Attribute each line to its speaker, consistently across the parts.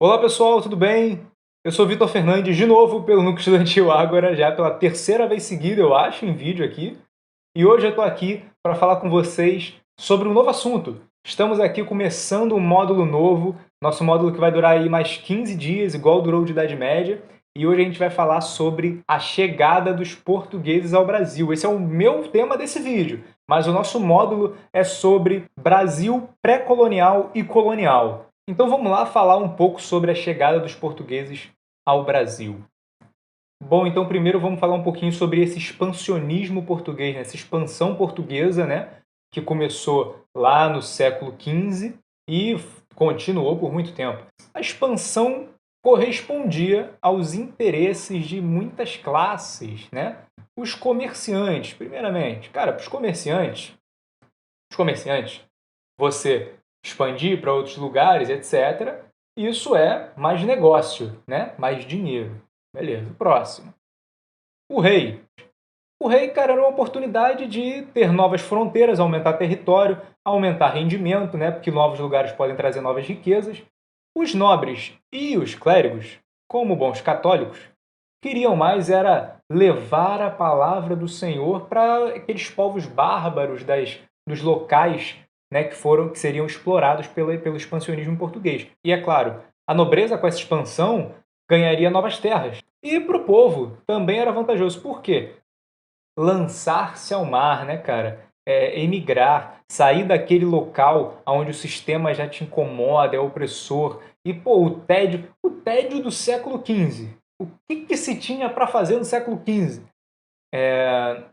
Speaker 1: Olá pessoal, tudo bem? Eu sou Vitor Fernandes, de novo pelo Núcleo Estudantil Ágora, já pela terceira vez seguida, eu acho, em vídeo aqui. E hoje eu estou aqui para falar com vocês sobre um novo assunto. Estamos aqui começando um módulo novo, nosso módulo que vai durar aí mais 15 dias, igual durou o de Idade Média. E hoje a gente vai falar sobre a chegada dos portugueses ao Brasil. Esse é o meu tema desse vídeo, mas o nosso módulo é sobre Brasil pré-colonial e colonial. Então vamos lá falar um pouco sobre a chegada dos portugueses ao Brasil. Bom, então primeiro vamos falar um pouquinho sobre esse expansionismo português, né? Essa expansão portuguesa, né? Que começou lá no século XV e continuou por muito tempo. A expansão correspondia aos interesses de muitas classes, né? Os comerciantes, primeiramente. Cara, para os comerciantes, você expandir para outros lugares, etc., isso é mais negócio, né? Mais dinheiro. Beleza, próximo. O rei. O rei, cara, era uma oportunidade de ter novas fronteiras, aumentar território, aumentar rendimento, né? Porque novos lugares podem trazer novas riquezas. Os nobres e os clérigos, como bons católicos, queriam mais era levar a palavra do Senhor para aqueles povos bárbaros dos locais, né, que seriam explorados pelo expansionismo português. E é claro, a nobreza com essa expansão ganharia novas terras. E para o povo também era vantajoso. Por quê? Lançar-se ao mar, né, cara? Emigrar, sair daquele local onde o sistema já te incomoda, é opressor. E, pô, o tédio do século XV. O que se tinha para fazer no século XV?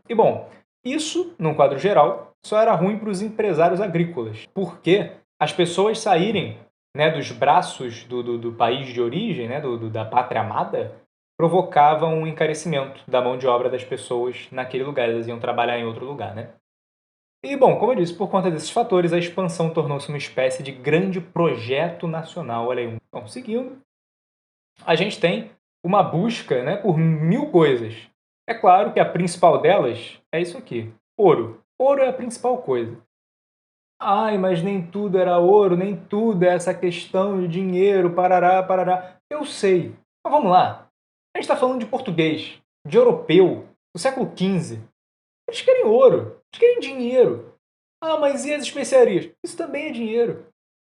Speaker 1: E, bom, isso, num quadro geral, só era ruim para os empresários agrícolas, porque as pessoas saírem, né, dos braços do país de origem, né, da pátria amada, provocava um encarecimento da mão de obra das pessoas naquele lugar. Elas iam trabalhar em outro lugar, né? E, bom, como eu disse, por conta desses fatores, a expansão tornou-se uma espécie de grande projeto nacional. Olha aí, então, seguindo, a gente tem uma busca, né, por mil coisas. É claro que a principal delas é isso aqui, ouro. Ouro é a principal coisa. Ai, mas nem tudo era ouro, nem tudo é essa questão de dinheiro, parará, parará. Eu sei. Mas vamos lá. A gente está falando de português, de europeu, do século XV. Eles querem ouro, eles querem dinheiro. Ah, mas e as especiarias? Isso também é dinheiro.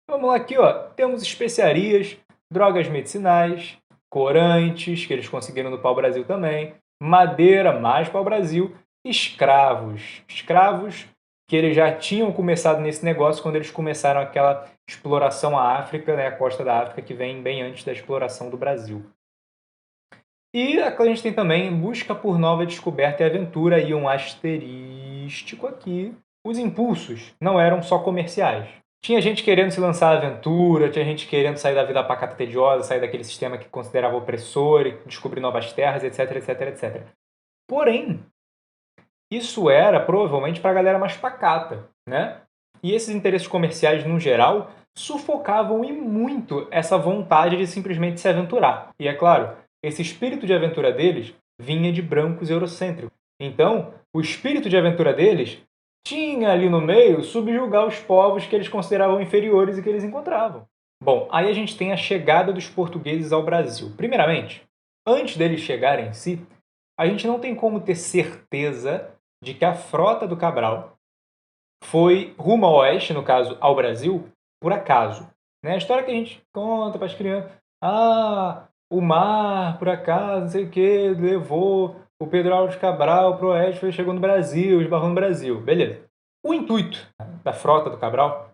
Speaker 1: Vamos lá aqui, ó. Temos especiarias, drogas medicinais, corantes, que eles conseguiram no pau-brasil também, madeira, mais pau-brasil, escravos. Escravos que eles já tinham começado nesse negócio quando eles começaram aquela exploração à África, né, a costa da África, que vem bem antes da exploração do Brasil. E a gente tem também busca por nova descoberta e aventura, e um asterístico aqui. Os impulsos não eram só comerciais. Tinha gente querendo se lançar à aventura, tinha gente querendo sair da vida pacata tediosa, sair daquele sistema que considerava opressor, e descobrir novas terras, etc, etc, etc. Porém, isso era provavelmente para a galera mais pacata, né? E esses interesses comerciais, no geral, sufocavam e muito essa vontade de simplesmente se aventurar. E é claro, esse espírito de aventura deles vinha de brancos eurocêntricos. Então, o espírito de aventura deles tinha ali no meio subjugar os povos que eles consideravam inferiores e que eles encontravam. Bom, aí a gente tem a chegada dos portugueses ao Brasil. Primeiramente, antes deles chegarem em si, a gente não tem como ter certeza de que a frota do Cabral foi rumo ao oeste, no caso, ao Brasil, por acaso. Né? A história que a gente conta para as crianças. Ah, o mar, por acaso, não sei o que, levou o Pedro Álvares Cabral para o oeste, foi, chegou no Brasil, esbarrou no Brasil. Beleza. O intuito da frota do Cabral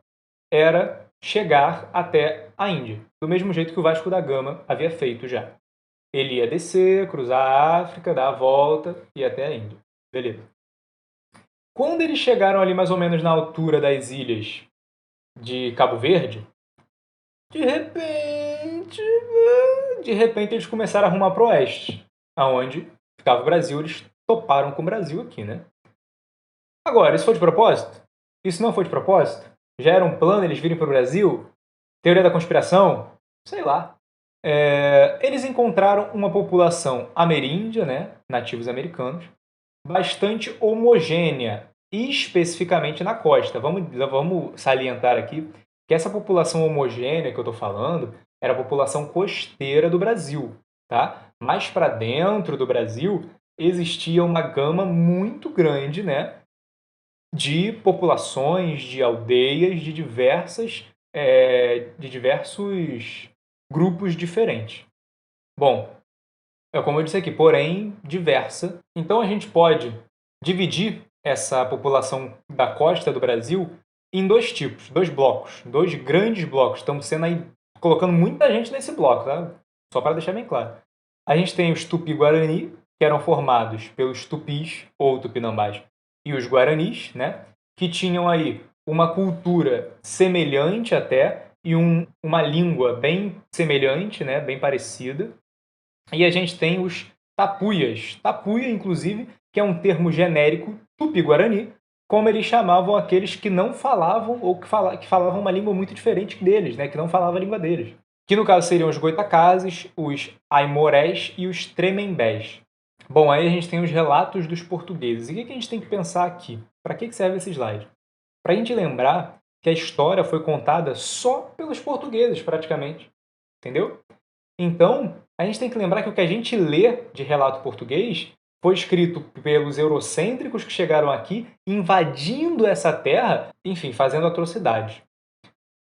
Speaker 1: era chegar até a Índia, do mesmo jeito que o Vasco da Gama havia feito já. Ele ia descer, cruzar a África, dar a volta e ir até a Índia. Beleza. Quando eles chegaram ali mais ou menos na altura das ilhas de Cabo Verde, de repente, eles começaram a arrumar para o oeste, aonde ficava o Brasil. Eles toparam com o Brasil aqui, né? Agora, isso foi de propósito? Isso não foi de propósito? Já era um plano eles virem para o Brasil? Teoria da conspiração? Sei lá. Eles encontraram uma população ameríndia, né? Nativos americanos, bastante homogênea, especificamente na costa. Vamos salientar aqui que essa população homogênea que eu estou falando, era a população costeira do Brasil, tá? Mais para dentro do Brasil existia uma gama muito grande, né, de populações, de aldeias, de diversos grupos diferentes. Bom, é como eu disse aqui, porém diversa. Então a gente pode dividir essa população da costa do Brasil em dois tipos, dois blocos, dois grandes blocos. Estamos sendo aí colocando muita gente nesse bloco, tá? Só para deixar bem claro. A gente tem os Tupi-Guarani, que eram formados pelos Tupis ou Tupinambás e os Guaranis, né? Que tinham aí uma cultura semelhante até e uma língua bem semelhante, né? Bem parecida. E a gente tem os Tapuias. Tapuia, inclusive, que é um termo genérico tupi-guarani, como eles chamavam aqueles que não falavam ou que falavam uma língua muito diferente deles, né? Que não falavam a língua deles. Que no caso seriam os Goitacazes, os Aimorés e os Tremembés. Bom, aí a gente tem os relatos dos portugueses. E o que a gente tem que pensar aqui? Para que serve esse slide? Para a gente lembrar que a história foi contada só pelos portugueses, praticamente. Entendeu? Então, a gente tem que lembrar que o que a gente lê de relato português foi escrito pelos eurocêntricos que chegaram aqui, invadindo essa terra, enfim, fazendo atrocidades.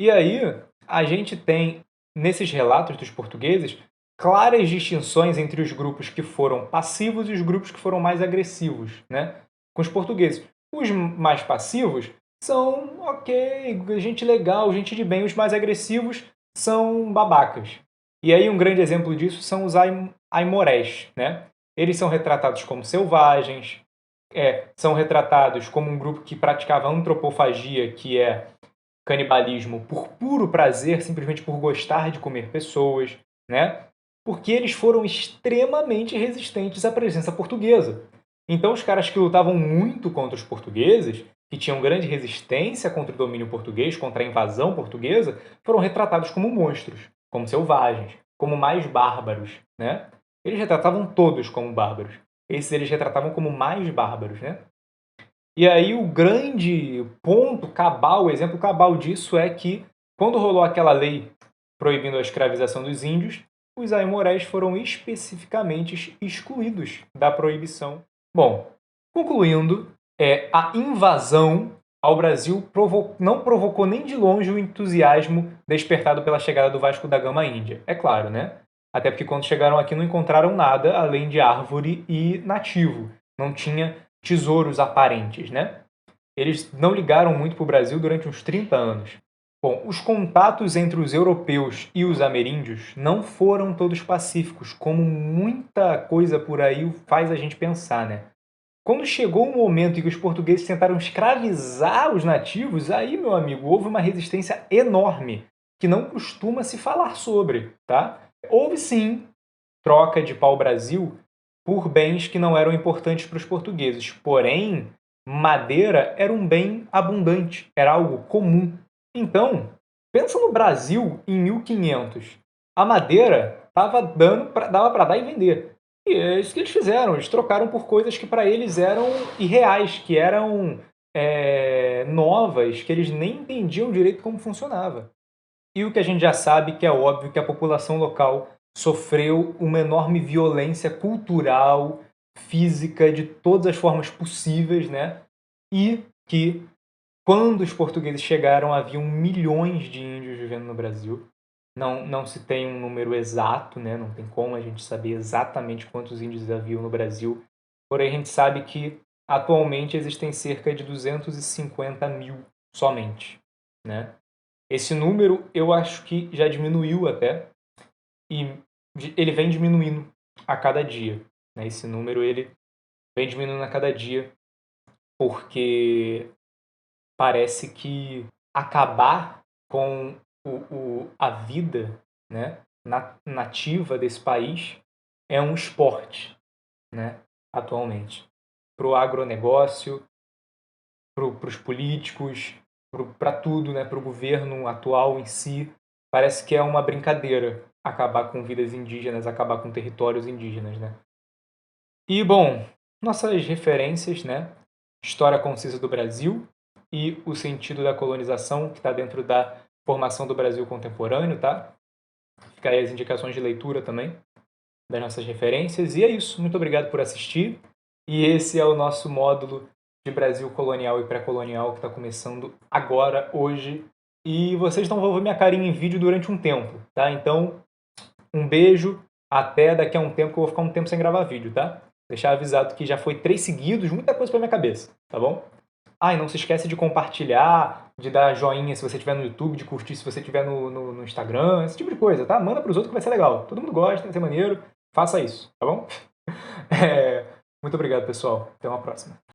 Speaker 1: E aí, a gente tem, nesses relatos dos portugueses, claras distinções entre os grupos que foram passivos e os grupos que foram mais agressivos, né? Com os portugueses. Os mais passivos são, ok, gente legal, gente de bem. Os mais agressivos são babacas. E aí um grande exemplo disso são os aimorés, né? Eles são retratados como selvagens, são retratados como um grupo que praticava antropofagia, que é canibalismo por puro prazer, simplesmente por gostar de comer pessoas, né? Porque eles foram extremamente resistentes à presença portuguesa. Então os caras que lutavam muito contra os portugueses, que tinham grande resistência contra o domínio português, contra a invasão portuguesa, foram retratados como monstros, como selvagens, como mais bárbaros, né? Eles retratavam todos como bárbaros. Esses eles retratavam como mais bárbaros, né? E aí o grande ponto cabal, o exemplo cabal disso é que quando rolou aquela lei proibindo a escravização dos índios, os aimorés foram especificamente excluídos da proibição. Bom, concluindo, a invasão ao Brasil não provocou nem de longe o entusiasmo despertado pela chegada do Vasco da Gama à Índia. É claro, né? Até porque quando chegaram aqui não encontraram nada além de árvore e nativo. Não tinha tesouros aparentes, né? Eles não ligaram muito para o Brasil durante uns 30 anos. Bom, os contatos entre os europeus e os ameríndios não foram todos pacíficos, como muita coisa por aí faz a gente pensar, né? Quando chegou o momento em que os portugueses tentaram escravizar os nativos, aí, meu amigo, houve uma resistência enorme, que não costuma se falar sobre, tá? Houve sim troca de pau-brasil por bens que não eram importantes para os portugueses. Porém, madeira era um bem abundante, era algo comum. Então, pensa no Brasil em 1500. A madeira dava para dar e vender. E é isso que eles fizeram. Eles trocaram por coisas que para eles eram irreais, que eram novas, que eles nem entendiam direito como funcionava. E o que a gente já sabe, que é óbvio, que a população local sofreu uma enorme violência cultural, física, de todas as formas possíveis, né? E que, quando os portugueses chegaram, haviam milhões de índios vivendo no Brasil. Não se tem um número exato, né? Não tem como a gente saber exatamente quantos índios haviam no Brasil. Porém, a gente sabe que, atualmente, existem cerca de 250 mil somente, né? Esse número eu acho que já diminuiu até, e ele vem diminuindo a cada dia, né? Esse número ele vem diminuindo a cada dia, porque parece que acabar com a vida, né, nativa desse país é um esporte, né, atualmente. Para o agronegócio, para os políticos, para tudo, né, para o governo atual em si, parece que é uma brincadeira acabar com vidas indígenas, acabar com territórios indígenas, né? E, bom, nossas referências, né? História concisa do Brasil e o sentido da colonização, que está dentro da formação do Brasil contemporâneo, tá? Fica aí as indicações de leitura também das nossas referências. E é isso. Muito obrigado por assistir. E esse é o nosso módulo de Brasil colonial e pré-colonial que está começando agora, hoje. E vocês não vão ver minha carinha em vídeo durante um tempo, tá? Então, um beijo. Até daqui a um tempo, que eu vou ficar um tempo sem gravar vídeo, tá? Deixar avisado que já foi 3 seguidos, muita coisa pra minha cabeça, tá bom? Ah, e não se esquece de compartilhar, de dar joinha se você estiver no YouTube, de curtir se você estiver no Instagram, esse tipo de coisa, tá? Manda pros outros que vai ser legal. Todo mundo gosta, vai ser maneiro. Faça isso, tá bom? Muito obrigado, pessoal. Até uma próxima.